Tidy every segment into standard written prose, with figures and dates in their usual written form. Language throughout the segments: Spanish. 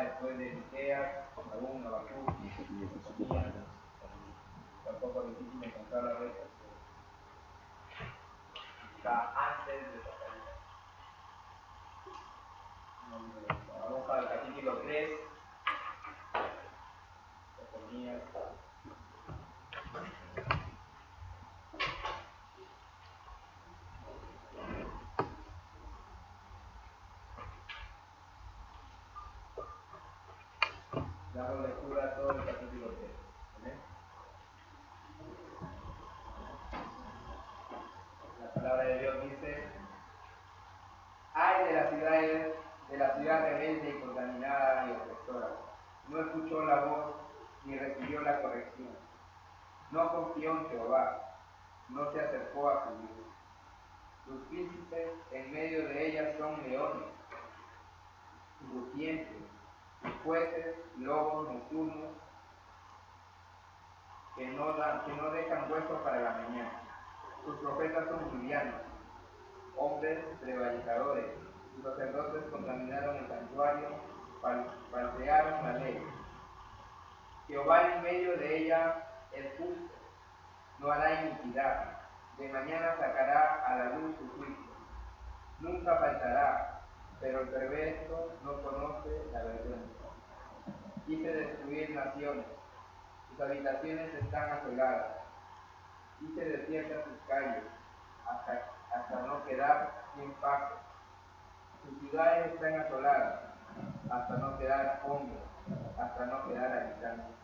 después de Miqueas, Nahum, Habacuc, Sofonías. Tampoco es difícil encontrar la letra. Está antes de Zacarías. Vamos al capítulo 3. Sofonías. Damos lectura a todo el capítulo 3. ¿Vale? La palabra de Dios dice: ay de la ciudad rebelde y contaminada y opresora. No escuchó la voz ni recibió la corrección. No confió en Jehová, no se acercó a su Dios. Sus príncipes en medio de ella son leones, rugientes, sus jueces, lobos nocturnos, que no dejan huesos para la mañana. Sus profetas son livianos, hombres prevaricadores. Sus sacerdotes contaminaron el santuario, falsearon la ley. Jehová en medio de ella es justo, no hará iniquidad. De mañana sacará a la luz su juicio. Nunca faltará, pero el perverso no conoce la vergüenza. Quise destruir naciones, sus habitaciones están asoladas. Hice desiertas sus calles, hasta no quedar sin paso. Sus ciudades están asoladas, hasta no quedar hombres, hasta no quedar habitantes.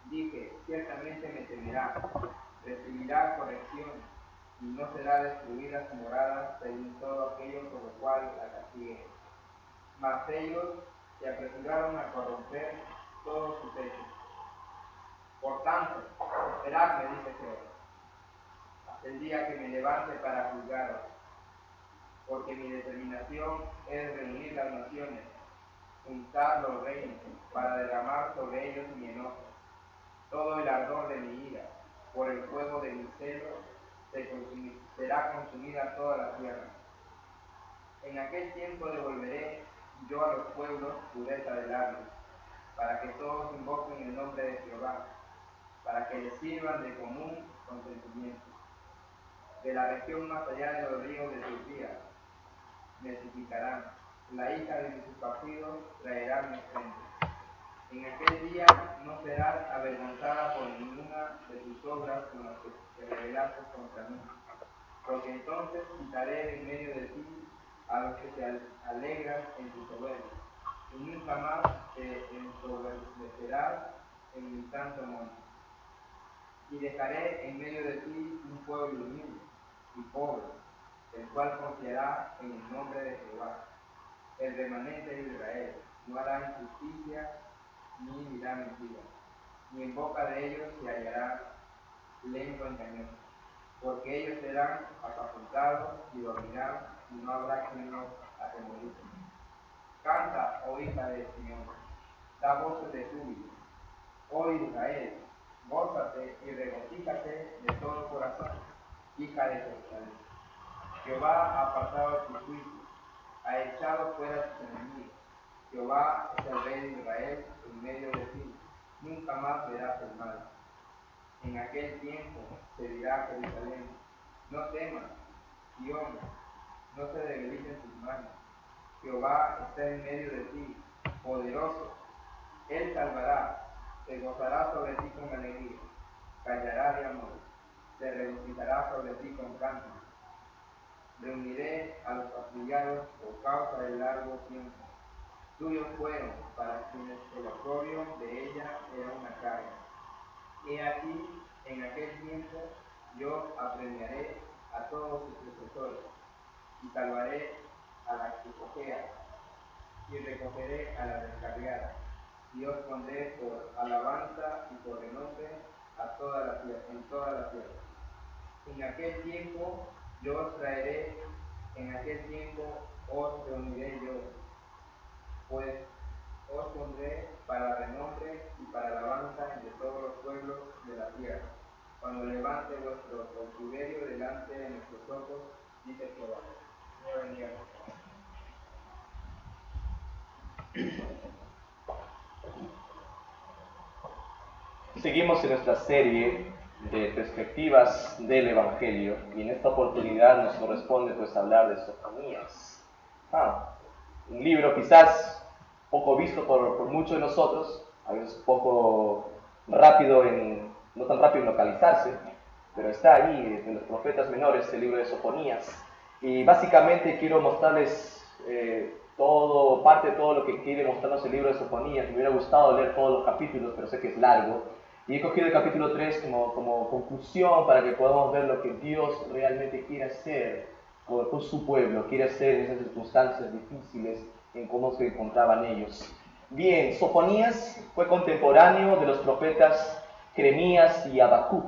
Dije, ciertamente me temerá, recibirá corrección, y no será destruida su morada según todo aquello por lo cual la castigue. Mas ellos se apresuraron a corromper todos sus hechos. Por tanto, esperadme, dice Jehová, hasta el día que me levante para juzgaros, porque mi determinación es reunir las naciones, juntar los reinos, para derramar sobre ellos mi enojo. Todo el ardor de mi ira, por el fuego de mi celo, será consumida toda la tierra. En aquel tiempo devolveré yo a los pueblos pureza de labios, para que todos invoquen el nombre de Jehová, para que les sirvan de común consentimiento. De la región más allá de los ríos de Turquía me suplicarán, la hija de sus partidos traerá mi ofrenda. En aquel día no serás avergonzada por ninguna de tus obras con las que te rebelaste contra mí, porque entonces quitaré de en medio de ti a los que te alegran en tu soberbia, y nunca más te ensoberbecerás en mi santo monte. Y dejaré en medio de ti un pueblo humilde y pobre, el cual confiará en el nombre de Jehová. El remanente de Israel no hará injusticia ni dirá mentira, ni en boca de ellos se hallará lengua engañosa, porque ellos serán apacentados y dormirán, y no habrá quien los atemorice. Canta, oh hija de Sión, da voces de júbilo. Oh Israel, gózate y regocíjate de todo corazón, hija de Jerusalén. Jehová ha apartado tus juicios, ha echado fuera tus enemigos. Jehová es el rey de Israel en medio de ti, nunca más verás el mal. En aquel tiempo se dirá a Jerusalén, no temas, Sión, no se debiliten tus manos. Jehová está en medio de ti, poderoso, él salvará, se gozará sobre ti con alegría, callará de amor, se regocijará sobre ti con canto. Reuniré a los fastidiados por causa del largo tiempo. Tuyos fueron para quienes el oprobio de ella era una carga. He aquí, en aquel tiempo, yo apremiaré a todos sus sucesores, y salvaré a la que cojea, y recogeré a la descarriada, y os pondré por alabanza y por renombre a toda la tierra, en toda la tierra. En aquel tiempo yo os traeré, en aquel tiempo os reuniré yo, pues os pondré para renombre y para alabanza entre todos los pueblos de la tierra, cuando levante vuestro cautiverio delante de nuestros ojos, dice Jehová. Señor, bendiga. Seguimos en nuestra serie de perspectivas del Evangelio y en esta oportunidad nos corresponde pues hablar de Sofonías. Un libro quizás poco visto por muchos de nosotros, a veces poco rápido no tan rápido en localizarse, pero está ahí en los profetas menores, el libro de Sofonías. Y básicamente quiero mostrarles parte de todo lo que quiere mostrarnos el libro de Sofonías. Me hubiera gustado leer todos los capítulos, pero sé que es largo. Y he cogido el capítulo 3 como conclusión para que podamos ver lo que Dios realmente quiere hacer con su pueblo, quiere hacer en esas circunstancias difíciles en cómo se encontraban ellos. Bien, Sofonías fue contemporáneo de los profetas Jeremías y Habacuc,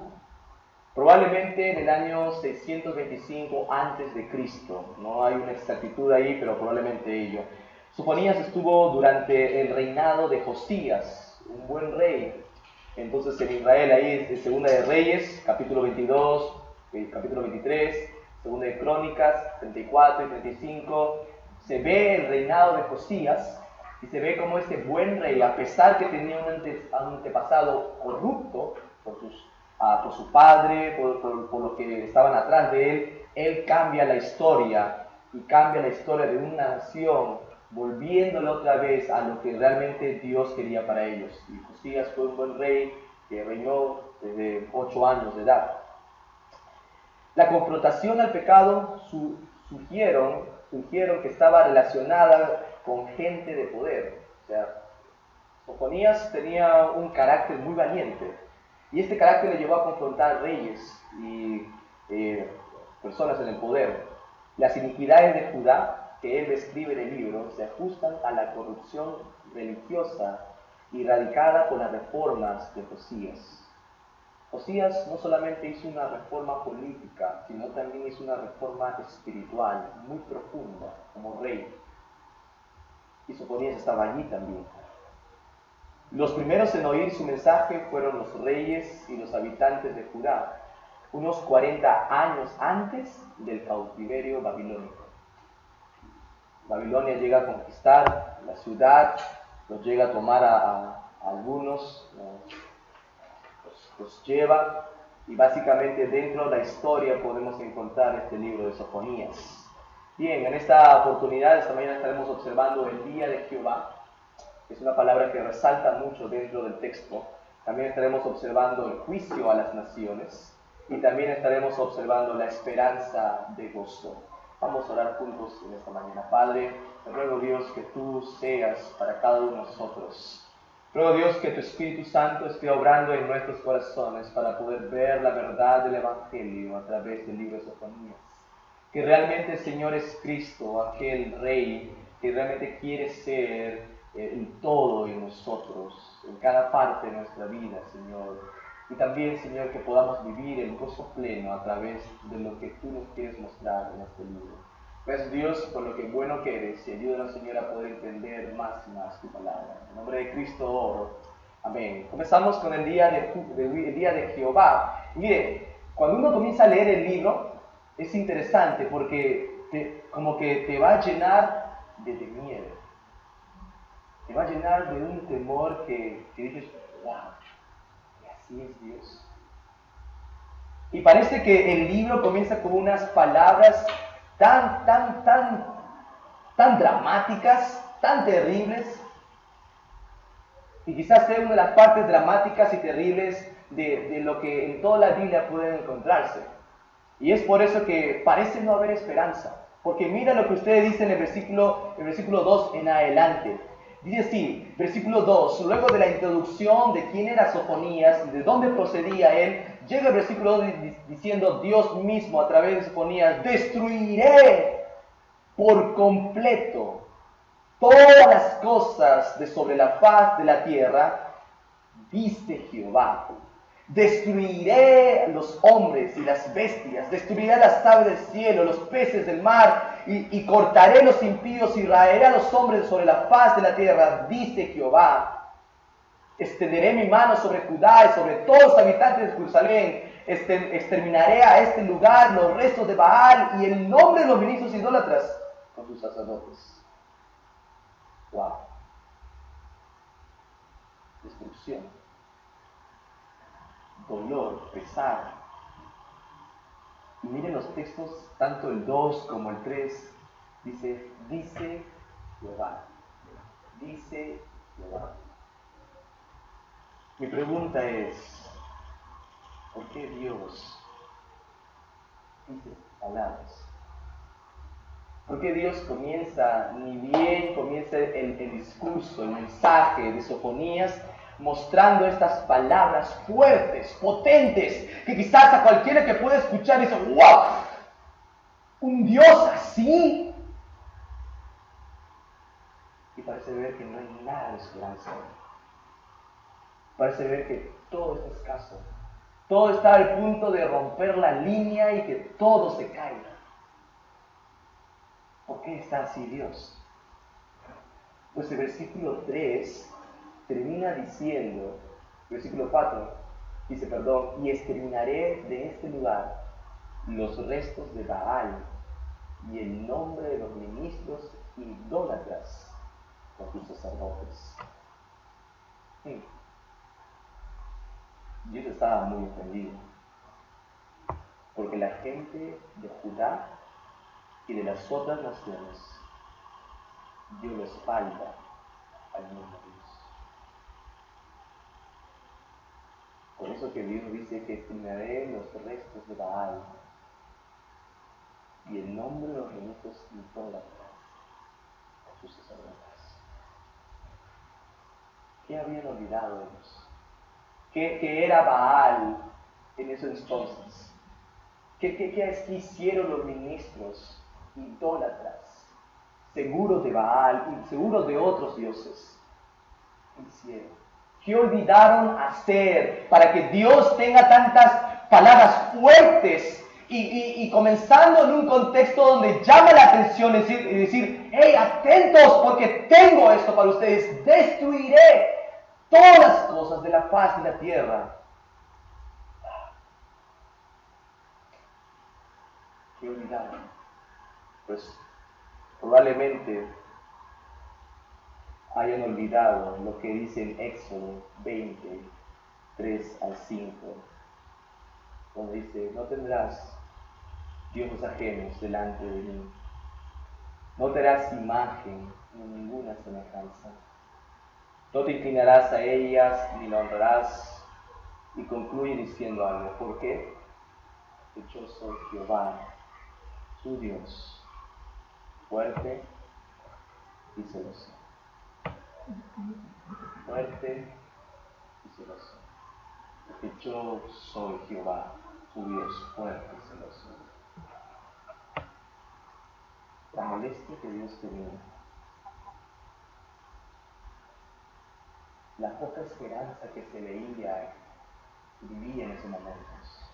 probablemente en el año 625 a.C. No hay una exactitud ahí, pero probablemente ello. Sofonías estuvo durante el reinado de Josías, un buen rey. Entonces en Israel ahí es Segunda de Reyes, capítulo 22, capítulo 23, Segunda de Crónicas, 34 y 35, se ve el reinado de Josías y se ve como este buen rey, a pesar que tenía un antepasado corrupto por su padre, por lo que estaban atrás de él cambia la historia y cambia la historia de una nación, volviéndole otra vez a lo que realmente Dios quería para ellos. Y Josías fue un buen rey que reinó desde 8 años de edad. La confrontación al pecado surgieron que estaba relacionada con gente de poder. O sea, Sofonías tenía un carácter muy valiente y este carácter le llevó a confrontar reyes y personas en el poder. Las iniquidades de Judá que él describe en el libro se ajustan a la corrupción religiosa erradicada por las reformas de Josías. Josías no solamente hizo una reforma política, sino también hizo una reforma espiritual muy profunda como rey. Y Sofonías estaba allí también. Los primeros en oír su mensaje fueron los reyes y los habitantes de Judá, unos 40 años antes del cautiverio babilónico. Babilonia llega a conquistar la ciudad, los llega a tomar a algunos, los lleva, y básicamente dentro de la historia podemos encontrar este libro de Sofonías. Bien, en esta oportunidad, esta mañana estaremos observando el día de Jehová. Es una palabra que resalta mucho dentro del texto. También estaremos observando el juicio a las naciones y también estaremos observando la esperanza de gozo. Vamos a orar juntos en esta mañana. Padre, te ruego, Dios, que tú seas para cada uno de nosotros. Ruego, Dios, que tu Espíritu Santo esté obrando en nuestros corazones para poder ver la verdad del Evangelio a través del libro de Sofonías. Que realmente, Señor, es Cristo, aquel Rey que realmente quiere ser el todo en nosotros, en cada parte de nuestra vida, Señor. Y también, Señor, que podamos vivir el gozo pleno a través de lo que tú nos quieres mostrar en este libro. Gracias, Dios, por lo que bueno que eres, y ayúdanos, Señor, a poder entender más y más tu palabra. En nombre de Cristo oro. Amén. Comenzamos con el día de Jehová. Mire, cuando uno comienza a leer el libro, es interesante porque como que te va a llenar de miedo. Te va a llenar de un temor que dices, wow, y así es Dios. Y parece que el libro comienza con unas palabras tan dramáticas, tan terribles, y quizás sea una de las partes dramáticas y terribles de lo que en toda la Biblia pueden encontrarse. Y es por eso que parece no haber esperanza, porque mira lo que usted dice en el versículo 2 en adelante. Dice así, versículo 2, luego de la introducción de quién era Sofonías y de dónde procedía él, llega el versículo 2 diciendo Dios mismo a través de Sofonías, destruiré por completo todas las cosas de sobre la faz de la tierra, dice Jehová. Destruiré los hombres y las bestias, destruiré las aves del cielo, los peces del mar, y cortaré los impíos y raeré a los hombres sobre la faz de la tierra, dice Jehová. Extenderé mi mano sobre Judá y sobre todos los habitantes de Jerusalén. Exterminaré a este lugar los restos de Baal y el nombre de los ministros idólatras con sus sacerdotes. Wow. Destrucción. dolor, pesar. Y miren los textos, tanto el 2 como el 3, dice Jehová, dice Jehová. Mi pregunta es, ¿por qué Dios dice palabras? ¿Por qué Dios comienza el discurso, el mensaje de Sofonías, mostrando estas palabras fuertes, potentes, que quizás a cualquiera que pueda escuchar dice, ¡wow! ¿Un Dios así? Y parece ver que no hay nada de esperanza. Parece ver que todo está escaso. Todo está al punto de romper la línea y que todo se caiga. ¿Por qué está así Dios? Pues el versículo 3 termina diciendo, versículo 4, dice, y exterminaré de este lugar los restos de Baal y el nombre de los ministros idólatras con sus sacerdotes. Dios estaba muy ofendido, porque la gente de Judá y de las otras naciones dio la espalda al mismo Dios. Por eso que Dios dice que exterminaré los restos de Baal y el nombre de los ministros idólatras con sus sacerdotes. ¿Qué habían olvidado ellos? ¿Qué era Baal en esos entonces? ¿Qué hicieron los ministros idólatras, seguros de Baal y seguros de otros dioses? ¿Qué hicieron? ¿Qué olvidaron hacer para que Dios tenga tantas palabras fuertes y comenzando en un contexto donde llama la atención y decir, hey, atentos porque tengo esto para ustedes, destruiré todas las cosas de la faz de la tierra? ¿Qué olvidaron? Pues probablemente hayan olvidado lo que dice en Éxodo 20, 3 al 5, donde dice, no tendrás dioses ajenos delante de mí, no te harás imagen ni ninguna semejanza, no te inclinarás a ellas ni la honrarás, y concluye diciendo algo. ¿Por qué? Porque yo soy Jehová, tu Dios, fuerte y celoso. Fuerte y celoso. Porque yo soy Jehová, tu Dios, fuerte y celoso. La molestia que Dios tenía, la poca esperanza que se veía y vivía en esos momentos,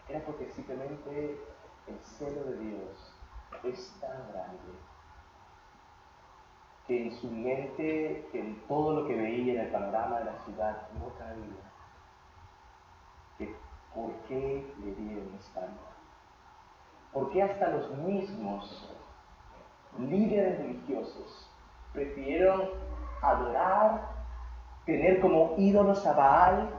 era porque simplemente el celo de Dios es tan grande que en su mente, que en todo lo que veía en el panorama de la ciudad, no cabía. Que ¿por qué le dieron espalda? ¿Por qué hasta los mismos líderes religiosos prefirieron adorar, tener como ídolos a Baal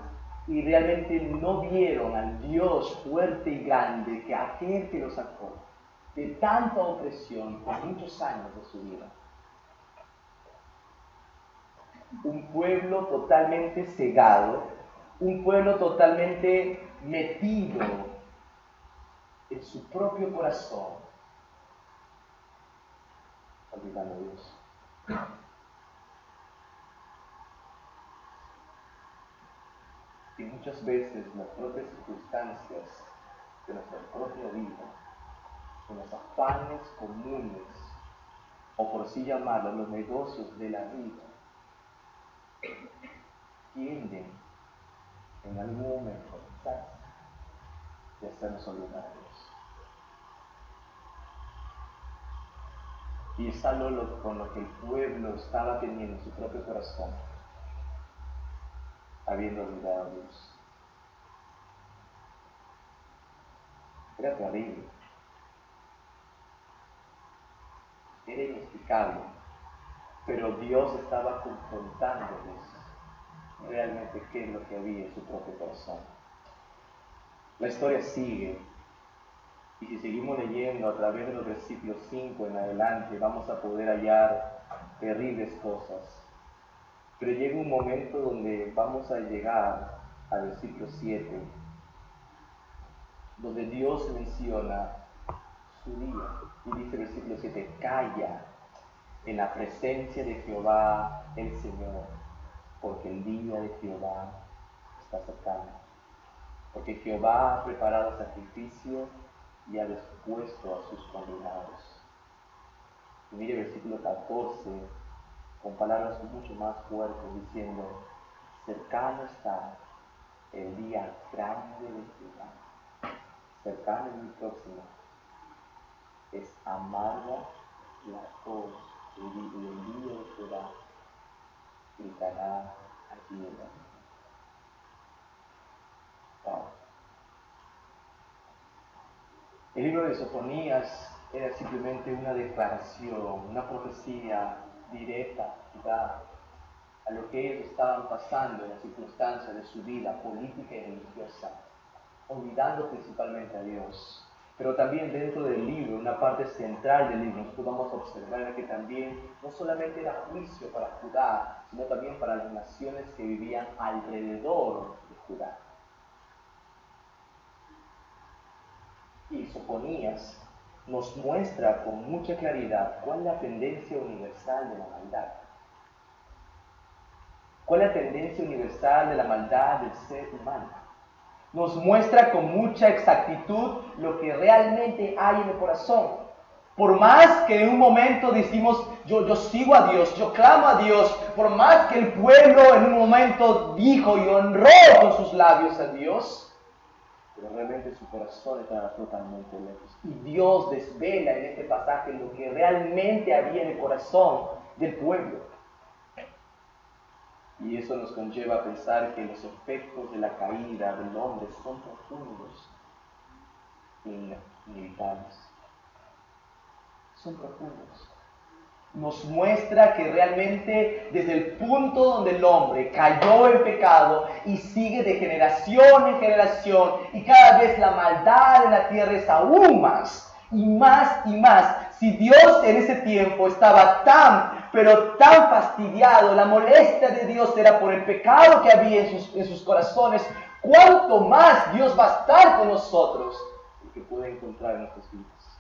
y realmente no vieron al Dios fuerte y grande, que aquel que los sacó de tanta opresión por muchos años de su vida? Un pueblo totalmente cegado, un pueblo totalmente metido en su propio corazón, olvidando a Dios. Y muchas veces las propias circunstancias de nuestra propia vida, en los afanes comunes, o por así llamarlo, los negocios de la vida, tienden en algún momento quizás de hacernos olvidar a Dios. Y es algo con lo que el pueblo estaba teniendo en su propio corazón, habiendo olvidado a Dios. Era terrible, era inexplicable, pero Dios estaba confrontándoles realmente qué es lo que había en su propio corazón. La historia sigue. Y si seguimos leyendo a través de los versículos 5 en adelante, vamos a poder hallar terribles cosas. Pero llega un momento donde vamos a llegar al versículo 7, donde Dios menciona su día. Y dice el versículo 7, calla en la presencia de Jehová el Señor, porque el día de Jehová está cercano. Porque Jehová ha preparado sacrificio y ha dispuesto a sus condenados. Y mire el versículo 14, con palabras mucho más fuertes, diciendo, cercano está el día grande de Jehová. Cercano y muy próximo. Es amarga la tos del día de Jehová. Gritará allí en la vida. Wow. El libro de Sofonías era simplemente una declaración, una profecía directa, dada a lo que ellos estaban pasando en las circunstancias de su vida política y religiosa, olvidando principalmente a Dios. Pero también dentro del libro, una parte central del libro, nosotros vamos a observar que también no solamente era juicio para Judá, sino también para las naciones que vivían alrededor de Judá. Y Sofonías nos muestra con mucha claridad cuál es la tendencia universal de la maldad. ¿Cuál es la tendencia universal de la maldad del ser humano? Nos muestra con mucha exactitud lo que realmente hay en el corazón. Por más que en un momento decimos, yo sigo a Dios, yo clamo a Dios, por más que el pueblo en un momento dijo y honró con sus labios a Dios, pero realmente su corazón estaba totalmente lejos. Y Dios desvela en este pasaje lo que realmente había en el corazón del pueblo. Y eso nos conlleva a pensar que los efectos de la caída del hombre son profundos e inevitables. Son profundos. Nos muestra que realmente desde el punto donde el hombre cayó en pecado y sigue de generación en generación, y cada vez la maldad en la tierra es aún más y más y más. Si Dios en ese tiempo estaba pero tan fastidiado, la molestia de Dios era por el pecado que había en sus corazones, ¿cuánto más Dios va a estar con nosotros? El que puede encontrar en nuestras vidas.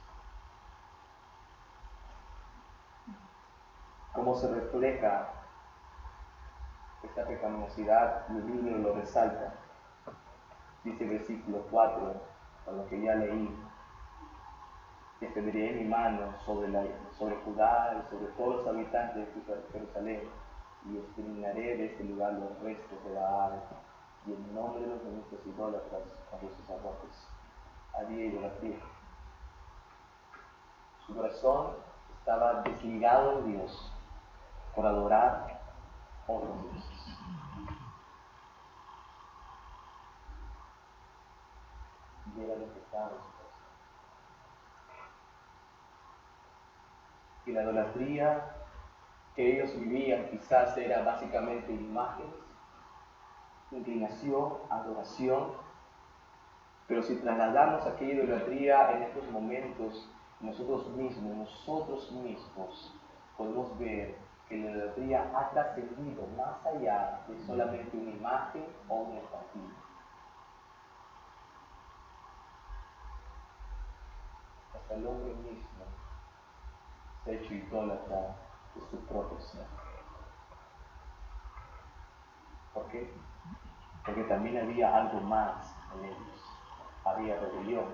¿Cómo se refleja esta pecaminosidad? El libro lo resalta. Dice el versículo 4, con lo que ya leí, extenderé mi mano sobre Judá y sobre todos los habitantes de Jerusalén, y exterminaré de este lugar los restos de Baal, y en nombre de los ministros idólatras a los sacerdotes. Había idolatría. Su corazón estaba desligado de Dios por adorar otros dioses. Y era lo que estaba en su corazón. Y la idolatría que ellos vivían quizás era básicamente imágenes, inclinación, adoración. Pero si trasladamos aquella idolatría en estos momentos, nosotros mismos podemos ver que la idolatría ha trascendido más allá de solamente una imagen o un estatua. Hasta el hombre mismo se ha hecho idólatra de su propio ser. ¿Por qué? Porque también había algo más en ellos. Había rebelión.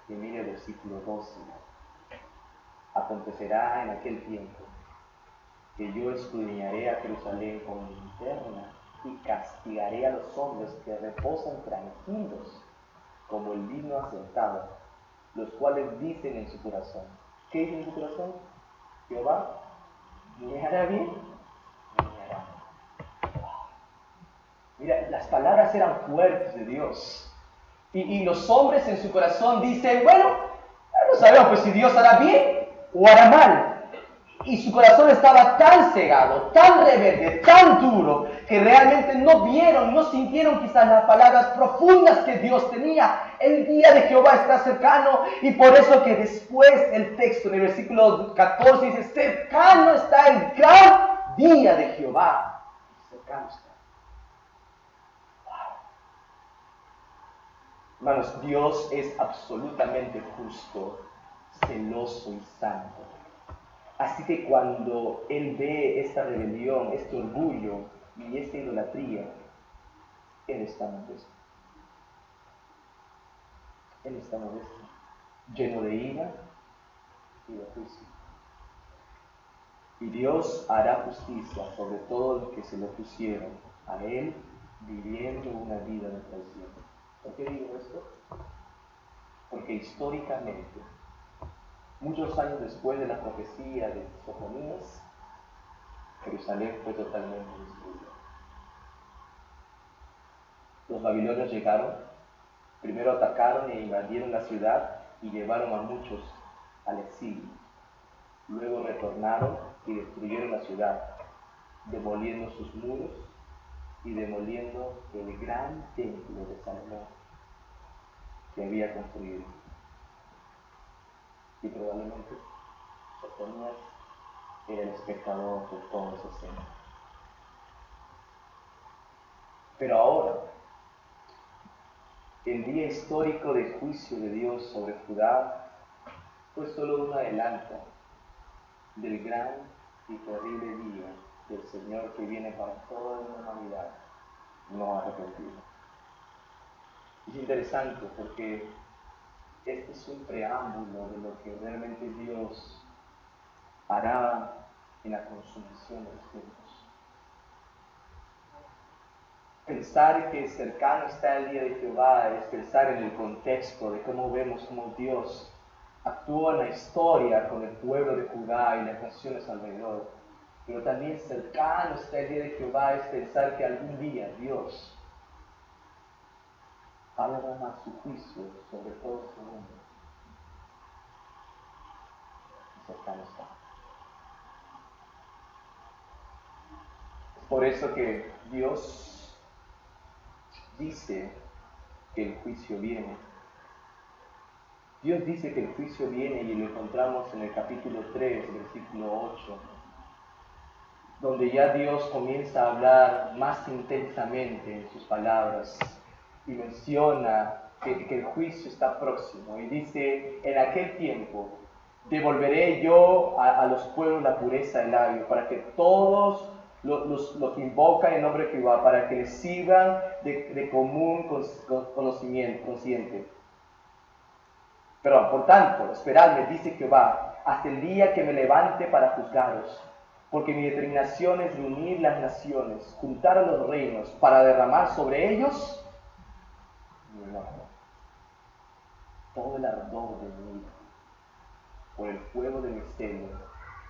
Y mire el versículo 12. Acontecerá en aquel tiempo que yo escudriñaré a Jerusalén con linterna y castigaré a los hombres que reposan tranquilos como el vino asentado, los cuales dicen en su corazón. ¿Qué dice en su corazón? Jehová, ¿me hará bien? Me hará. Mira, las palabras eran fuertes de Dios. Y los hombres en su corazón dicen, bueno, no sabemos pues si Dios hará bien o hará mal. Y su corazón estaba tan cegado, tan rebelde, tan duro, que realmente no vieron, no sintieron quizás las palabras profundas que Dios tenía. El día de Jehová está cercano, y por eso que después el texto en el versículo 14 dice, cercano está el gran día de Jehová. Cercano está. Hermanos, Dios es absolutamente justo, celoso y santo. Así que cuando Él ve esta rebelión, este orgullo y esta idolatría, Él está molesto. Él está molesto, lleno de ira y de juicio. Y Dios hará justicia sobre todos los que se lo pusieron a Él, viviendo una vida de traición. ¿Por qué digo esto? Porque históricamente, muchos años después de la profecía de Sofonías, Jerusalén fue totalmente destruida. Los babilonios llegaron, primero atacaron e invadieron la ciudad y llevaron a muchos al exilio. Luego retornaron y destruyeron la ciudad, demoliendo sus muros y demoliendo el gran templo de Salomón que había construido. Y probablemente Sofonías era el espectador de toda esa escena. Pero ahora, el día histórico de juicio de Dios sobre Judá fue solo un adelanto del gran y terrible día del Señor que viene para toda la humanidad no arrepentida. Es interesante porque este es un preámbulo de lo que realmente Dios hará en la consumación de los tiempos. Pensar que cercano está el día de Jehová es pensar en el contexto de cómo vemos cómo Dios actúa en la historia con el pueblo de Judá y las naciones alrededor. Pero también cercano está el día de Jehová es pensar que algún día Dios va a derramar su juicio sobre todo este mundo. Y cercano está. Es por eso que Dios dice que el juicio viene. Dios dice que el juicio viene y lo encontramos en el capítulo 3, versículo 8, donde ya Dios comienza a hablar más intensamente en sus palabras y menciona que el juicio está próximo y dice, en aquel tiempo devolveré yo a los pueblos la pureza del labio para que todos los invocan en nombre de Jehová, para que les sigan de común conocimiento, consciente. Pero, por tanto, esperadme, dice Jehová, hasta el día que me levante para juzgaros, porque mi determinación es reunir las naciones, juntar a los reinos, para derramar sobre ellos mi enojo. Todo el ardor de mi ira, por el fuego de mi celo,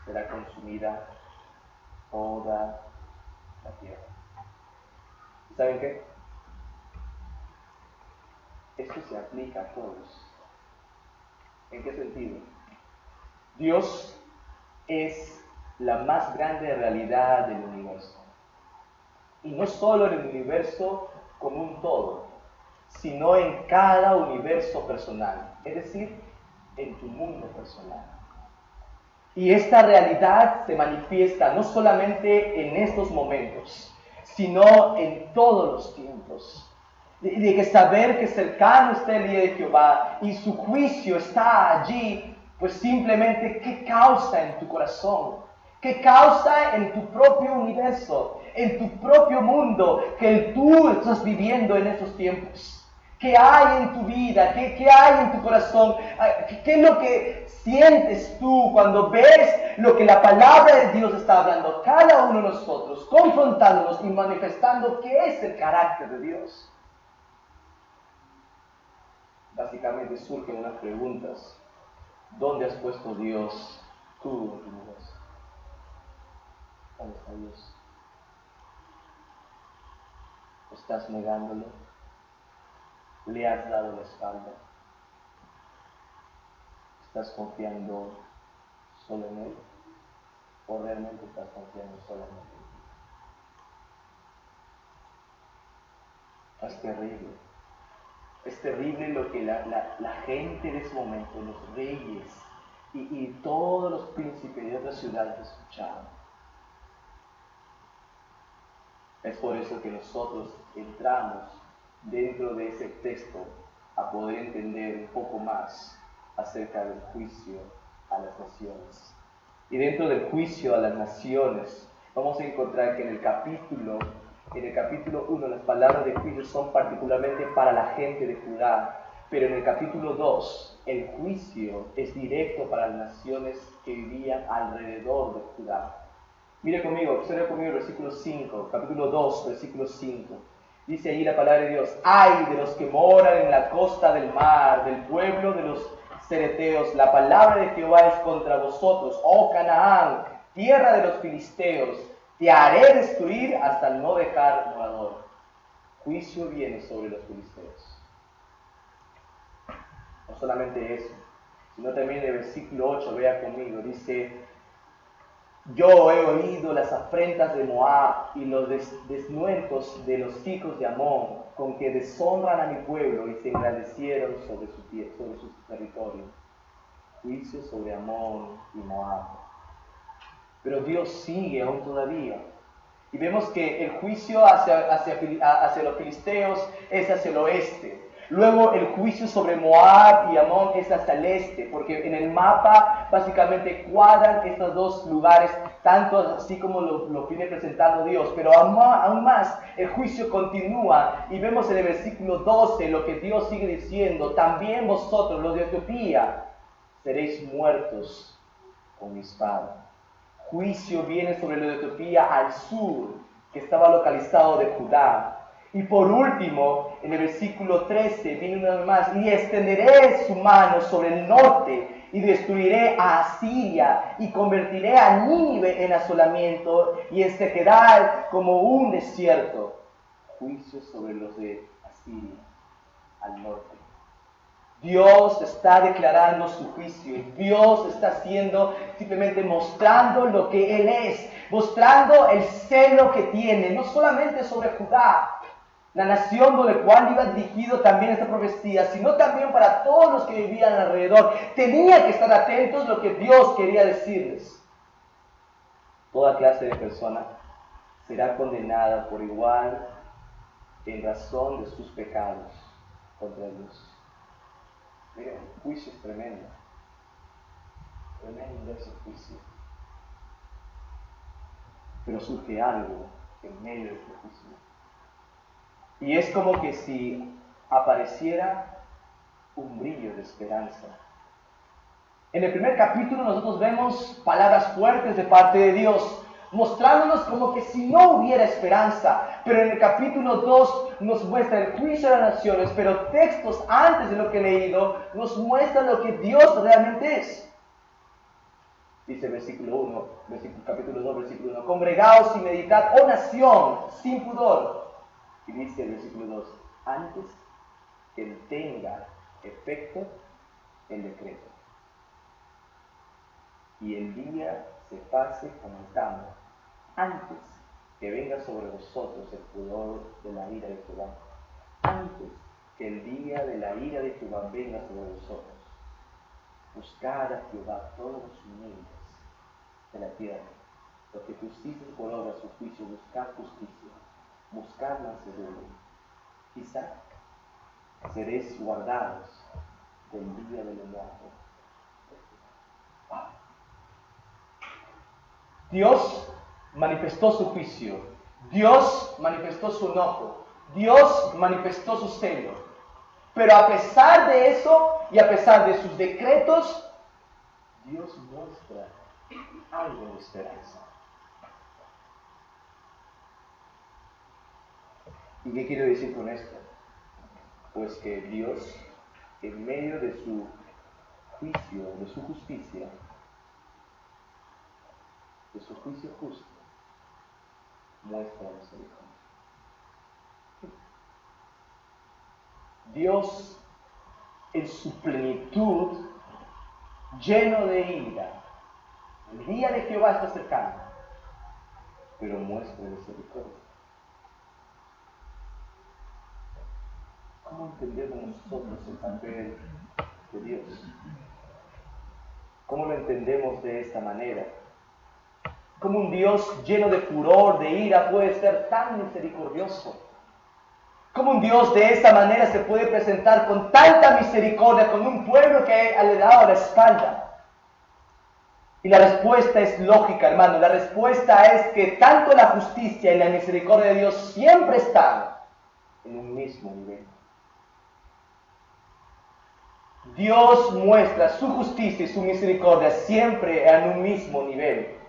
será consumida toda la tierra. ¿Y saben qué? Esto se aplica a todos. ¿En qué sentido? Dios es la más grande realidad del universo. Y no solo en el universo como un todo, sino en cada universo personal, es decir, en tu mundo personal. Y esta realidad se manifiesta no solamente en estos momentos, sino en todos los tiempos. De que saber que cercano está el día de Jehová y su juicio está allí, pues simplemente, ¿qué causa en tu corazón? ¿Qué causa en tu propio universo, en tu propio mundo que tú estás viviendo en estos tiempos? ¿Qué hay en tu vida? ¿Qué hay en tu corazón? ¿Qué es lo que sientes tú cuando ves lo que la palabra de Dios está hablando? Cada uno de nosotros, confrontándonos y manifestando qué es el carácter de Dios. Básicamente surgen unas preguntas. ¿Dónde has puesto Dios tú en tu universo? ¿Dónde está Dios? ¿Estás negándolo? ¿Le has dado la espalda? ¿Estás confiando solo en Él? ¿O realmente estás confiando solamente en ti? Es terrible. Es terrible lo que la gente de ese momento, los reyes y todos los príncipes de otras ciudades escuchaban. Es por eso que nosotros entramos dentro de ese texto a poder entender un poco más acerca del juicio a las naciones. Y dentro del juicio a las naciones, vamos a encontrar que en el capítulo 1 las palabras de juicio son particularmente para la gente de Judá, pero en el capítulo 2 el juicio es directo para las naciones que vivían alrededor de Judá. Mire conmigo, observe conmigo el versículo 5, capítulo 2, versículo 5. Dice allí la palabra de Dios: ¡ay de los que moran en la costa del mar, del pueblo de los cereteos! La palabra de Jehová es contra vosotros, oh Canaán, tierra de los filisteos. Te haré destruir hasta no dejar morador. Juicio viene sobre los filisteos. No solamente eso, sino también en el versículo 8, vea conmigo, dice: yo he oído las afrentas de Moab y los desnuentos de los hijos de Amón, con que deshonran a mi pueblo y se engrandecieron sobre su territorio. Juicio sobre Amón y Moab. Pero Dios sigue aún todavía. Y vemos que el juicio hacia los filisteos es hacia el oeste. Luego el juicio sobre Moab y Amón es hacia el este, porque en el mapa básicamente cuadran estos dos lugares, tanto así como lo viene presentando Dios. Pero aún más, el juicio continúa y vemos en el versículo 12 lo que Dios sigue diciendo: también vosotros, los de Etiopía, seréis muertos con mi espada. Juicio viene sobre los de Etiopía al sur, que estaba localizado de Judá. Y por último, en el versículo 13, viene una vez más: y extenderé su mano sobre el norte, y destruiré a Asiria, y convertiré a Nínive en asolamiento, y en sequedad como un desierto. Juicio sobre los de Asiria, al norte. Dios está declarando su juicio. Dios está haciendo, simplemente mostrando lo que Él es, mostrando el celo que tiene, no solamente sobre Judá, la nación por la cual iba dirigido también esta profecía, sino también para todos los que vivían alrededor. Tenían que estar atentos a lo que Dios quería decirles. Toda clase de persona será condenada por igual en razón de sus pecados contra Dios. Miren, el juicio es tremendo. Tremendo es el juicio. Pero surge algo en medio de este juicio. Y es como que si apareciera un brillo de esperanza. En el primer capítulo nosotros vemos palabras fuertes de parte de Dios, mostrándonos como que si no hubiera esperanza. Pero en el capítulo 2 nos muestra el juicio de las naciones, pero textos antes de lo que he leído nos muestran lo que Dios realmente es. Dice capítulo 2, versículo 1: congregaos y meditad, oh nación, sin pudor. Y dice el versículo 2: antes que tenga efecto el decreto y el día se pase comentando, antes que venga sobre vosotros el pudor de la ira de Jehová, antes que el día de la ira de Jehová venga sobre vosotros, buscad a Jehová todos los humildes de la tierra, porque justicia por obra su juicio, buscad justicia, buscad mansedumbre, quizá seréis guardados del día del enojo. Dios manifestó su juicio, Dios manifestó su enojo, Dios manifestó su celo. Pero a pesar de eso y a pesar de sus decretos, Dios muestra algo de esperanza. ¿Y qué quiero decir con esto? Pues que Dios, en medio de su juicio, de su justicia, de su juicio justo, muestra misericordia. Dios, en su plenitud, lleno de ira, El día de Jehová está cercano, pero muestra misericordia. ¿Cómo entendemos nosotros el papel de Dios? ¿Cómo lo entendemos de esta manera? ¿Cómo un Dios lleno de furor, de ira, puede ser tan misericordioso? ¿Cómo un Dios de esta manera se puede presentar con tanta misericordia con un pueblo que le ha dado la espalda? Y la respuesta es lógica, hermano. La respuesta es que tanto la justicia y la misericordia de Dios siempre están en un mismo nivel. Dios muestra su justicia y su misericordia siempre en un mismo nivel.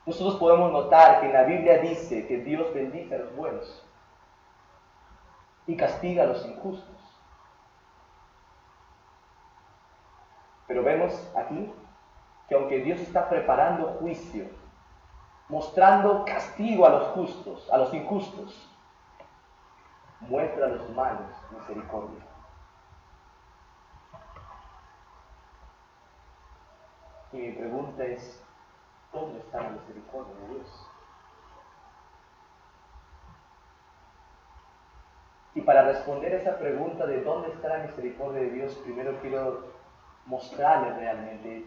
Nosotros podemos notar que en la Biblia dice que Dios bendice a los buenos y castiga a los injustos. Pero vemos aquí que aunque Dios está preparando juicio, mostrando castigo a los justos, a los injustos, muestra a los malos misericordia. Y mi pregunta es, ¿dónde está la misericordia de Dios? Y para responder a esa pregunta de dónde está la misericordia de Dios, primero quiero mostrarles realmente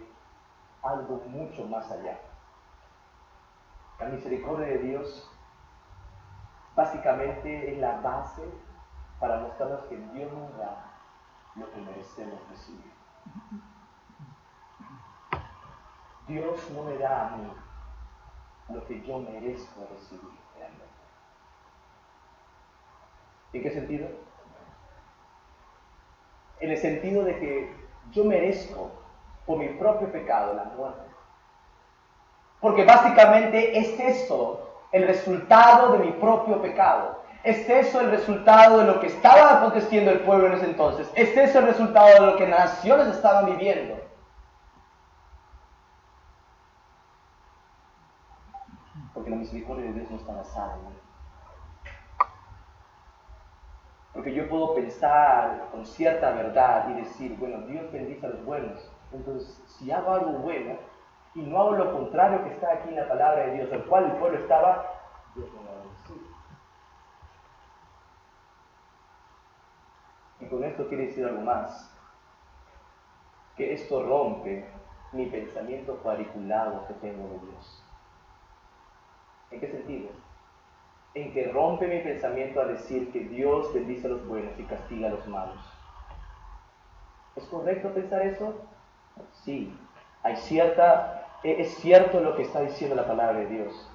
algo mucho más allá. La misericordia de Dios básicamente es la base para mostrarnos que Dios nos da lo que merecemos recibir. Dios no me da a mí lo que yo merezco recibir realmente. ¿En qué sentido? En el sentido de que yo merezco por mi propio pecado la muerte. Porque básicamente es eso el resultado de mi propio pecado. Es eso el resultado de lo que estaba aconteciendo el pueblo en ese entonces. Es eso el resultado de lo que las naciones estaban viviendo. Porque la misericordia de Dios no está basada en mí. Porque yo puedo pensar con cierta verdad y decir, bueno, Dios bendice a los buenos. Entonces, si hago algo bueno y no hago lo contrario que está aquí en la palabra de Dios, al cual el pueblo estaba, Dios me va a bendecir. Y con esto quiere decir algo más. Que esto rompe mi pensamiento cuadriculado que tengo de Dios. ¿En qué sentido? En que rompe mi pensamiento a decir que Dios bendice a los buenos y castiga a los malos. ¿Es correcto pensar eso? Sí. Es cierto lo que está diciendo la palabra de Dios.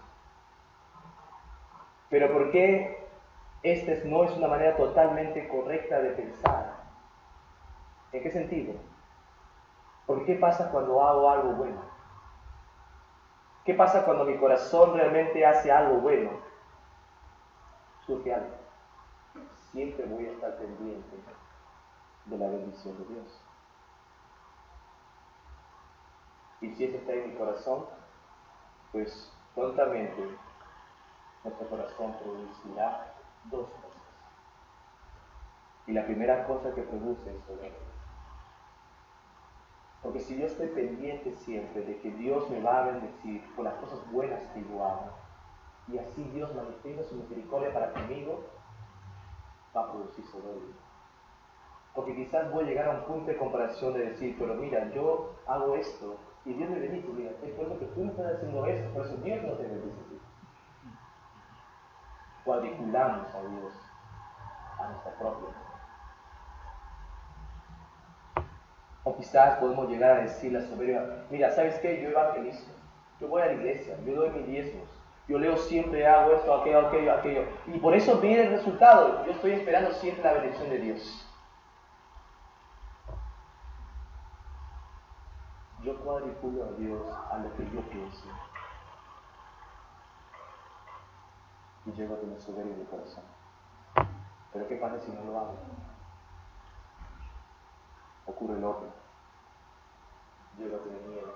Pero ¿por qué esta no es una manera totalmente correcta de pensar? ¿En qué sentido? ¿Por qué pasa cuando hago algo bueno? ¿Qué pasa cuando mi corazón realmente hace algo bueno? Surge algo. Siempre voy a estar pendiente de la bendición de Dios. Y si eso está en mi corazón, pues prontamente nuestro corazón producirá dos cosas. Y la primera cosa que produce es soberbia. Porque si yo estoy pendiente siempre de que Dios me va a bendecir por las cosas buenas que yo hago, y así Dios manifiesta su misericordia para conmigo, va a producir soberbia. Porque quizás voy a llegar a un punto de comparación de decir, pero mira, yo hago esto y Dios me bendice. Mira, es por eso que tú no estás haciendo esto, por eso Dios no te bendice a ti. Cuadriculamos a Dios a nuestra propia. O quizás podemos llegar a decir la soberbia, mira, ¿sabes qué? Yo evangelizo, yo voy a la iglesia, yo doy mis diezmos, yo leo siempre, hago esto, aquello. Y por eso viene el resultado. Yo estoy esperando siempre la bendición de Dios. Yo cuadriculo a Dios a lo que yo pienso. Y llego a tener soberbia en mi corazón. Pero ¿qué pasa si no lo hago? Ocurre lo otro. Llego a tener miedo.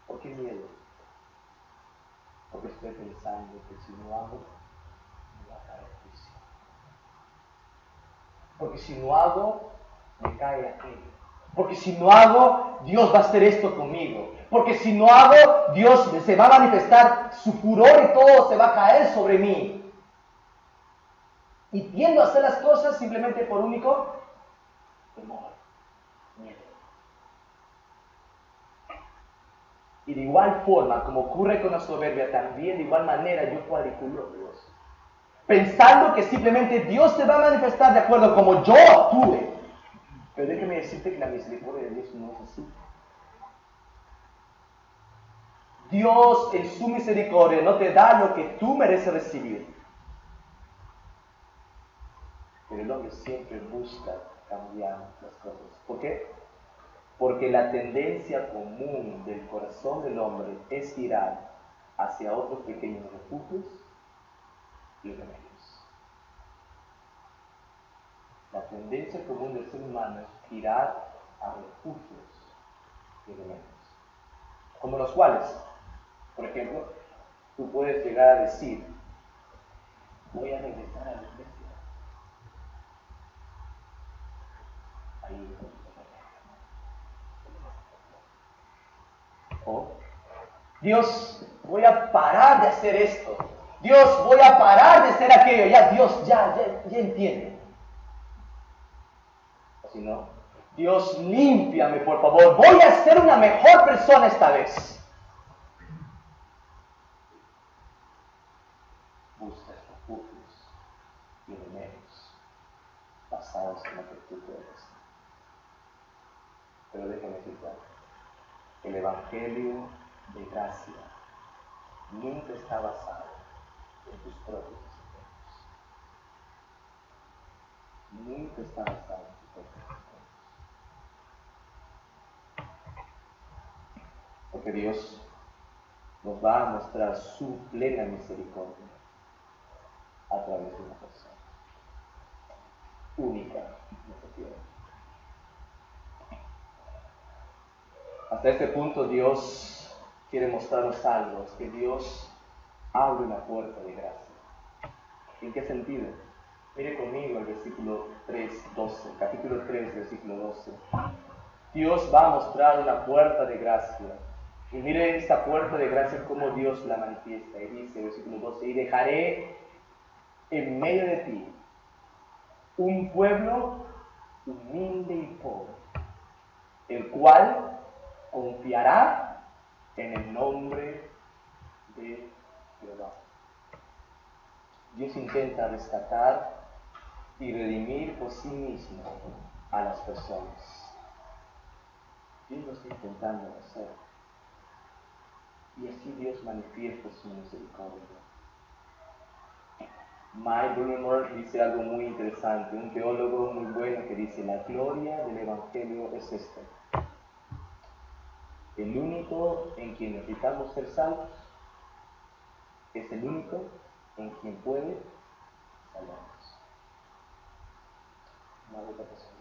¿Por qué miedo? Porque estoy pensando que si no hago, me va a caer juicio. Porque si no hago, me cae aquello. Porque si no hago, Dios va a hacer esto conmigo. Porque si no hago, Dios se va a manifestar su furor y todo se va a caer sobre mí. Y tiendo a hacer las cosas simplemente por único temor, miedo. Y de igual forma, como ocurre con la soberbia, también de igual manera yo cuadriculo Dios. Pensando que simplemente Dios se va a manifestar de acuerdo como yo actúe. Pero déjeme decirte que la misericordia de Dios no es así. Dios en su misericordia no te da lo que tú mereces recibir. Pero el hombre siempre busca cambiar las cosas. ¿Por qué? Porque la tendencia común del corazón del hombre es girar hacia otros pequeños refugios y remedios. La tendencia común del ser humano es girar a refugios y remedios. Como los cuales, por ejemplo, tú puedes llegar a decir, voy a regresar a la iglesia. Ahí. O, Dios, voy a parar de hacer esto. Dios, voy a parar de hacer aquello. Ya, Dios, ya entiende. O si no, Dios, límpiame, por favor. Voy a ser una mejor persona esta vez. Busca refugios y remedios basados en lo que tú puedes. Pero déjame decirte algo. El Evangelio de gracia nunca está basado en tus propios desempeños. Nunca está basado en tus propios desempeños. Porque Dios nos va a mostrar su plena misericordia a través de una persona única en esta tierra. Hasta este punto Dios quiere mostrarnos algo, es que Dios abre una puerta de gracia. ¿En qué sentido? Mire conmigo el versículo 3, 12, capítulo 3, versículo 12. Dios va a mostrar una puerta de gracia. Y mire esta puerta de gracia como Dios la manifiesta. Y dice, versículo 12, y dejaré en medio de ti un pueblo humilde y pobre, el cual confiará en el nombre de Jehová. Dios intenta rescatar y redimir por sí mismo a las personas. Dios lo está intentando hacer. Y así Dios manifiesta su misericordia. Mike Bruner dice algo muy interesante, un teólogo muy bueno que dice, la gloria del Evangelio es esta. El único en quien necesitamos ser salvos es el único en quien puede salvarnos. No hay otra persona.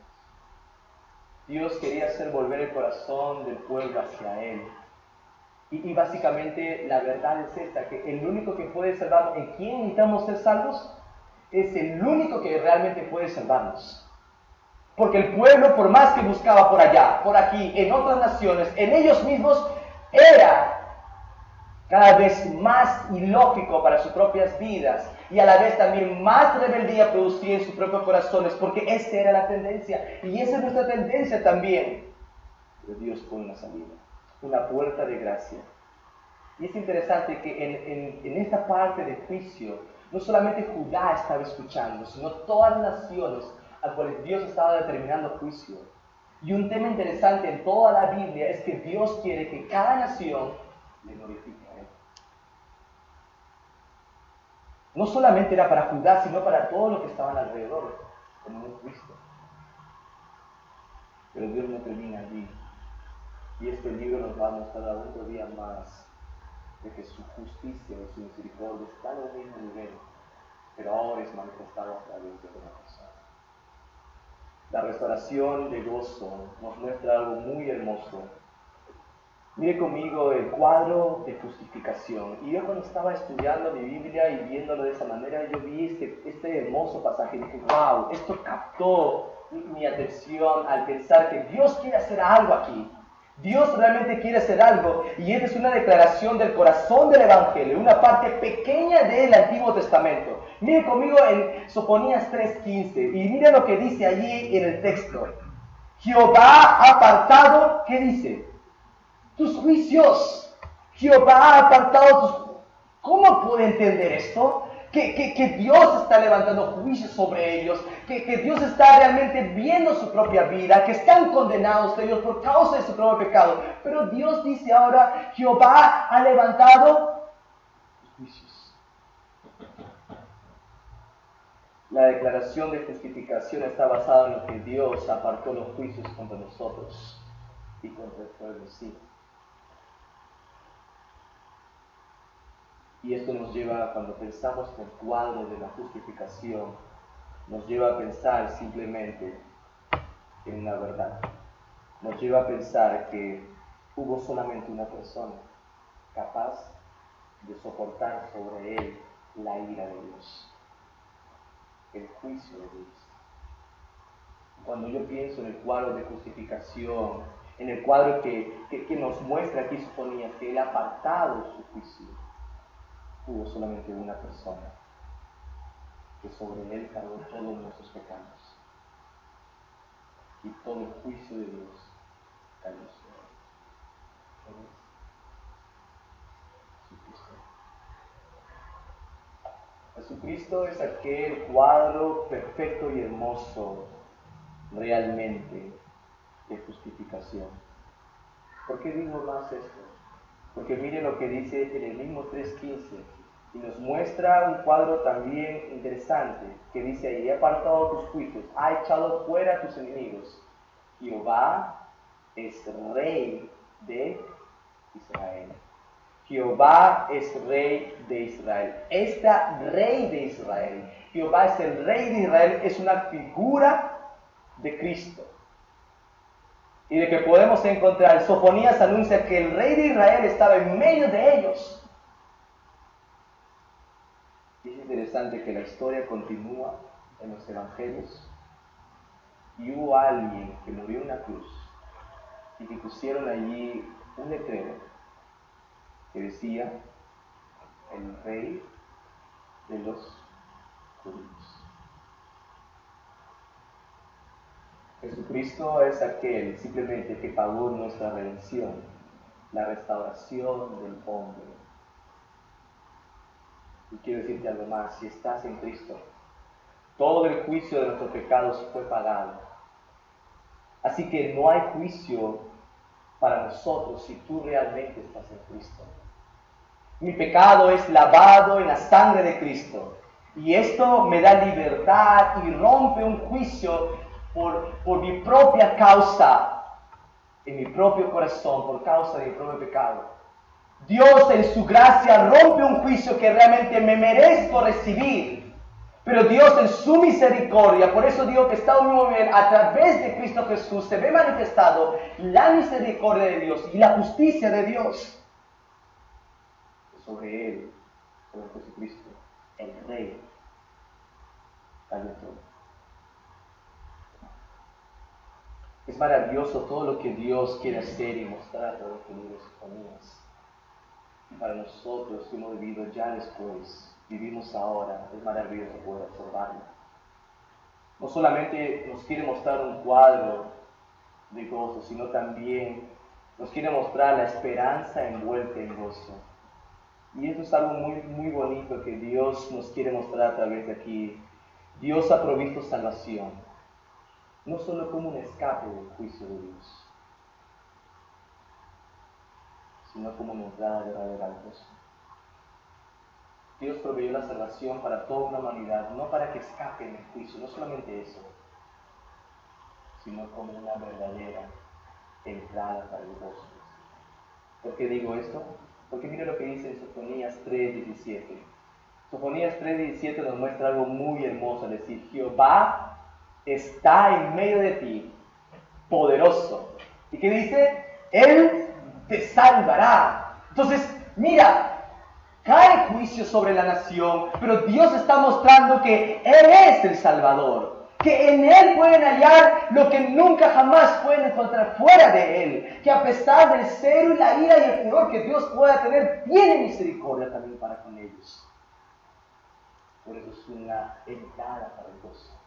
Dios quería hacer volver el corazón del pueblo hacia Él. Y básicamente la verdad es esta, que el único que puede salvarnos, ¿en quién necesitamos ser salvos? Es el único que realmente puede salvarnos. Porque el pueblo, por más que buscaba por allá, por aquí, en otras naciones, en ellos mismos, era cada vez más ilógico para sus propias vidas y a la vez también más rebeldía producía en sus propios corazones, porque esta era la tendencia y esa es nuestra tendencia también. Pero Dios pone una salida, una puerta de gracia. Y es interesante que en esta parte del juicio no solamente Judá estaba escuchando, sino todas las naciones a las cuales Dios estaba determinando juicio. Y un tema interesante en toda la Biblia es que Dios quiere que cada nación le glorifique a Él. No solamente era para Judá, sino para todos los que estaban alrededor, como hemos visto. Pero Dios no termina allí. Y este libro nos va a mostrar otro día más de que su justicia y su misericordia están al mismo nivel, pero ahora es manifestado a través de una persona. La restauración de gozo nos muestra algo muy hermoso. Mire conmigo el cuadro de justificación. Y yo cuando estaba estudiando mi Biblia y viéndolo de esa manera, yo vi este hermoso pasaje y dije, wow, esto captó mi atención al pensar que Dios quiere hacer algo aquí. Dios realmente quiere hacer algo, y esta es una declaración del corazón del Evangelio, una parte pequeña del Antiguo Testamento. Miren conmigo en Sofonías 3:15, y miren lo que dice allí en el texto. Jehová ha apartado, ¿qué dice? Tus juicios. Jehová ha apartado tus... ¿Cómo puede entender esto? Que Dios está levantando juicios sobre ellos, que Dios está realmente viendo su propia vida, que están condenados ellos por causa de su propio pecado. Pero Dios dice ahora, Jehová ha levantado juicios. La declaración de justificación está basada en lo que Dios apartó los juicios contra nosotros y contra el pueblo sí. Y esto nos lleva, cuando pensamos en el cuadro de la justificación, nos lleva a pensar simplemente en una verdad. Nos lleva a pensar que hubo solamente una persona capaz de soportar sobre él la ira de Dios, el juicio de Dios. Cuando yo pienso en el cuadro de justificación, en el cuadro que nos muestra aquí Sofonías, que él ha apartado su juicio, hubo solamente una persona que sobre él cargó todos nuestros pecados y todo el juicio de Dios cayó sobre él. Jesucristo es aquel cuadro perfecto y hermoso realmente de justificación. ¿Por qué digo más esto? Porque miren lo que dice en el mismo 3:15 y nos muestra un cuadro también interesante que dice ahí: he apartado tus juicios, ha echado fuera a tus enemigos. Jehová es rey de Israel. Jehová es rey de Israel. Esta rey de Israel, Jehová es el rey de Israel, es una figura de Cristo. Y de que podemos encontrar, Sofonías anuncia que el rey de Israel estaba en medio de ellos. Y es interesante que la historia continúa en los evangelios. Y hubo alguien que murió en una cruz y que pusieron allí un letrero que decía: el rey de los judíos. Jesucristo es aquel simplemente que pagó nuestra redención, la restauración del hombre. Y quiero decirte algo más: si estás en Cristo, todo el juicio de nuestros pecados fue pagado. Así que no hay juicio para nosotros si tú realmente estás en Cristo. Mi pecado es lavado en la sangre de Cristo. Y esto me da libertad y rompe un juicio por mi propia causa, en mi propio corazón, por causa de mi propio pecado. Dios en su gracia rompe un juicio que realmente me merezco recibir. Pero Dios en su misericordia, por eso digo que está muy bien, a través de Cristo Jesús se ve manifestado la misericordia de Dios y la justicia de Dios sobre Él, sobre Jesucristo, el Rey, cayó todo. Es maravilloso todo lo que Dios quiere hacer y mostrar a través de libros y Sofonías. Para nosotros que hemos vivido ya después, vivimos ahora, es maravilloso poder observarlo. No solamente nos quiere mostrar un cuadro de gozo, sino también nos quiere mostrar la esperanza envuelta en gozo. Y esto es algo muy, muy bonito que Dios nos quiere mostrar a través de aquí. Dios ha provisto salvación, no solo como un escape del juicio de Dios, sino como una entrada verdadera al gozo. Dios proveyó la salvación para toda una humanidad, no para que escapen del juicio, no solamente eso, sino como una verdadera entrada para el gozo. ¿Por qué digo esto? Porque mira lo que dice en Sofonías 3:17. Sofonías 3:17 nos muestra algo muy hermoso, es decir, Jehová está en medio de ti, poderoso. ¿Y qué dice? Él te salvará. Entonces, mira, cae juicio sobre la nación, pero Dios está mostrando que Él es el Salvador. que en Él pueden hallar lo que nunca jamás pueden encontrar fuera de Él, que a pesar del celo y la ira y el furor que Dios pueda tener, tiene misericordia también para con ellos. Por eso es una entrada para el gozo.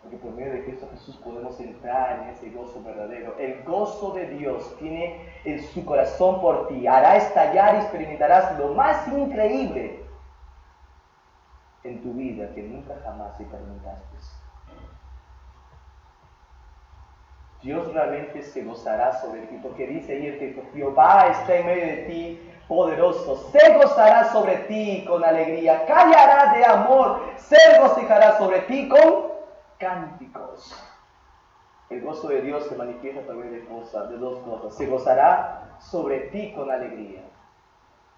Porque por medio de Cristo Jesús podemos entrar en ese gozo verdadero. El gozo de Dios tiene en su corazón por ti. Hará estallar y experimentarás lo más increíble en tu vida que nunca jamás experimentaste. Dios realmente se gozará sobre ti, porque dice ahí el texto, Jehová está en medio de ti, poderoso, se gozará sobre ti con alegría, callará de amor, se regocijará sobre ti con cánticos. El gozo de Dios se manifiesta a través de dos cosas. Se gozará sobre ti con alegría.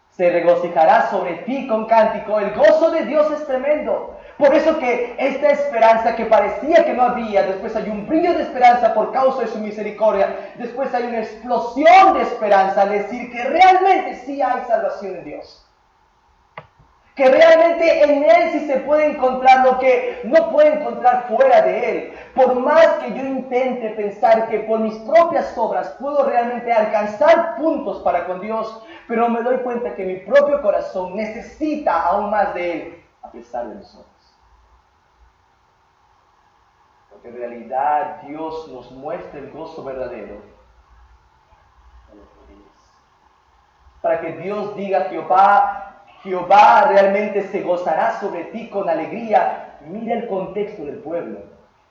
Se regocijará sobre ti con cántico. El gozo de Dios es tremendo. Por eso que esta esperanza que parecía que no había, después hay un brillo de esperanza por causa de su misericordia. Después hay una explosión de esperanza al decir que realmente sí hay salvación en Dios. Que realmente en Él sí se puede encontrar lo que no puede encontrar fuera de Él. Por más que yo intente pensar que por mis propias obras puedo realmente alcanzar puntos para con Dios, pero me doy cuenta que mi propio corazón necesita aún más de Él, a pesar de mis obras. Porque en realidad Dios nos muestra el gozo verdadero de lo que es. Para que Dios diga Jehová realmente se gozará sobre ti con alegría. Mira el contexto del pueblo.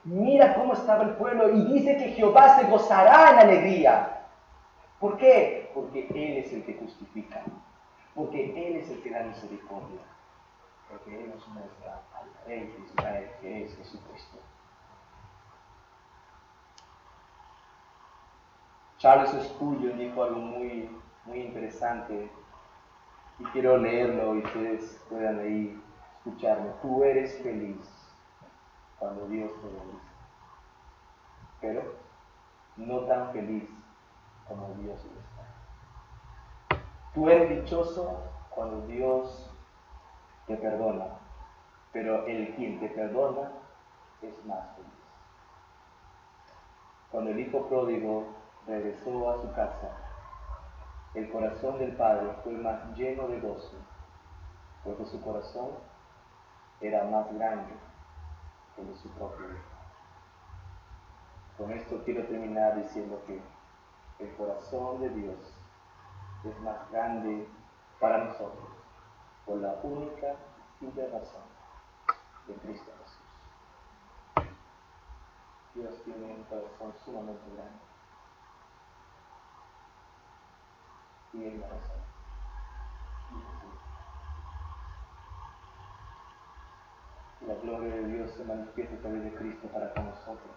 Mira cómo estaba el pueblo y dice que Jehová se gozará en alegría. ¿Por qué? Porque Él es el que justifica. Porque Él es el que da misericordia. Porque Él nos muestra al Rey de Israel, que es Jesucristo. Charles Spurgeon dijo algo muy interesante. Y quiero leerlo y ustedes puedan ahí escucharlo. Tú eres feliz cuando Dios te bendice, pero no tan feliz como Dios lo está. Tú eres dichoso cuando Dios te perdona, pero el quien te perdona es más feliz. Cuando el hijo pródigo regresó a su casa, el corazón del padre fue más lleno de gozo, porque su corazón era más grande que el de su propio hijo. Con esto quiero terminar diciendo que el corazón de Dios es más grande para nosotros por la única y simple razón de Cristo Jesús. Dios tiene un corazón sumamente grande y es la razón. Y la gloria de Dios se manifiesta a través de Cristo para con nosotros.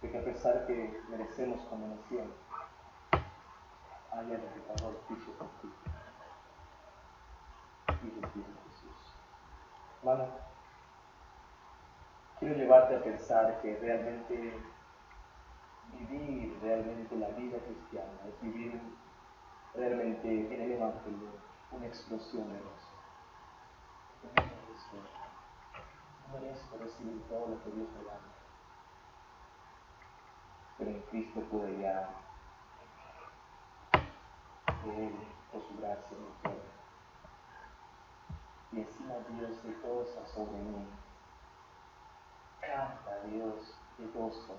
De que a pesar que merecemos condenación, haya el que pagó el juicio por ti. Y Cristo Jesús. Hermano, quiero llevarte a pensar que realmente vivir realmente la vida cristiana es vivir realmente en el Evangelio una explosión de gozo. No merezco recibir todo lo que Dios me da, pero en Cristo puedo hallar de Él por su gracia me puede. Y encima Dios se goza sobre mí. Canta a Dios de gozo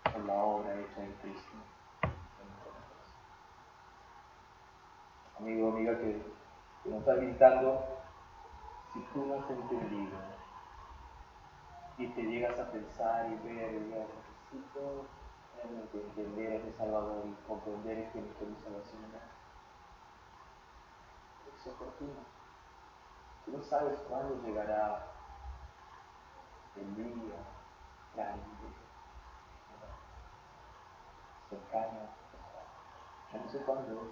por la obra hecha en Cristo. Amigo, amiga que nos está gritando, si tú no has entendido y te llegas a pensar y ver, necesito realmente entender a ese Salvador y comprender que mi salvación es oportuno. Tú no sabes cuándo llegará el día grande, cercano, no sé cuándo es.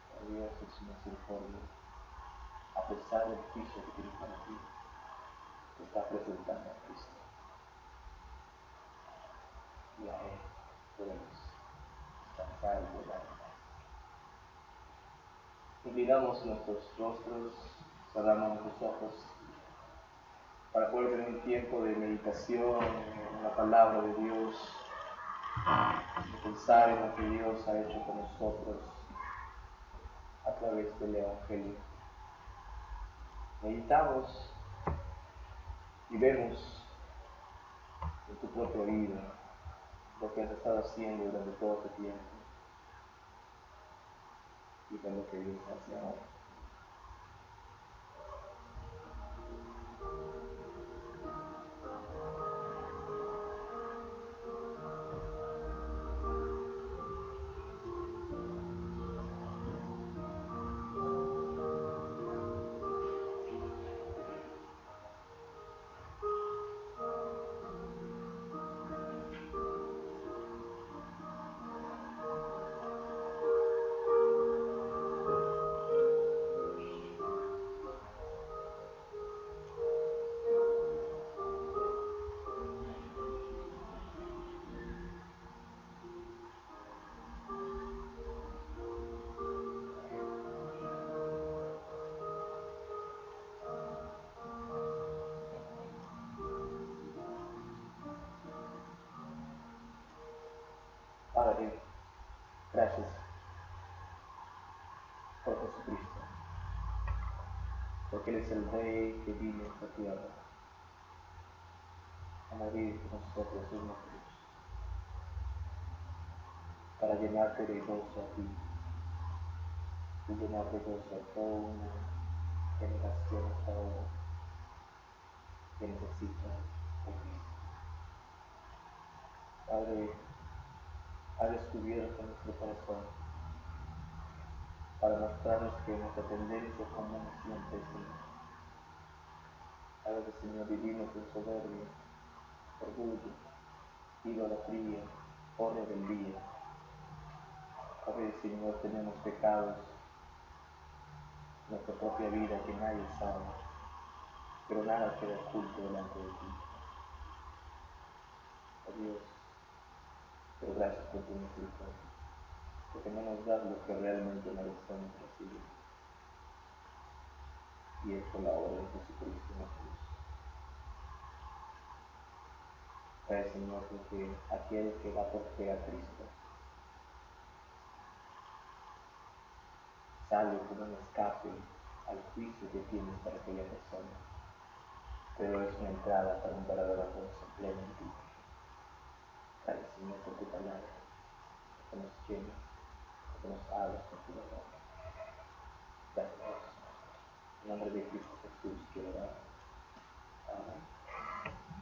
Pero Dios es su misericordia, a pesar del juicio que tiene para ti, te está presentando a Cristo. Y a Él podemos descansar y volar en paz. Inclinamos nuestros rostros Cerramos nuestros ojos para poder tener un tiempo de meditación en la palabra de Dios, de pensar en lo que Dios ha hecho con nosotros a través del Evangelio. Meditamos y vemos en tu propia vida lo que has estado haciendo durante todo este tiempo y con lo que Dios hace ahora. Padre, gracias por Jesucristo, porque Él es el Rey que vino a esta tierra a morir por nosotros en una cruz, para llenarte de gozo a ti y llenar de gozo a toda una generación hasta ahora que necesita de Cristo. Padre, ha descubierto nuestro corazón para mostrarnos que nuestra tendencia común siempre es esta. A veces, Señor, vivimos en soberbia, orgullo, idolatría o rebeldía. A veces, Señor, tenemos pecados en nuestra propia vida que nadie sabe, pero nada queda oculto delante de ti. Oh Dios, pero gracias por tu misericordia, porque no nos das lo que realmente merecemos recibir, y es por la obra de Jesucristo en la cruz. Gracias, Señor, porque aquel que va por fe a Cristo sale como un escape al juicio que tienes para aquella persona, pero es una entrada para un verdadero gozo pleno en ti. Gracias, Señor, por tu palabra, que nos llena, que nos hablas con tu verdad. Gracias, Dios. En nombre de Cristo Jesús quiero orar.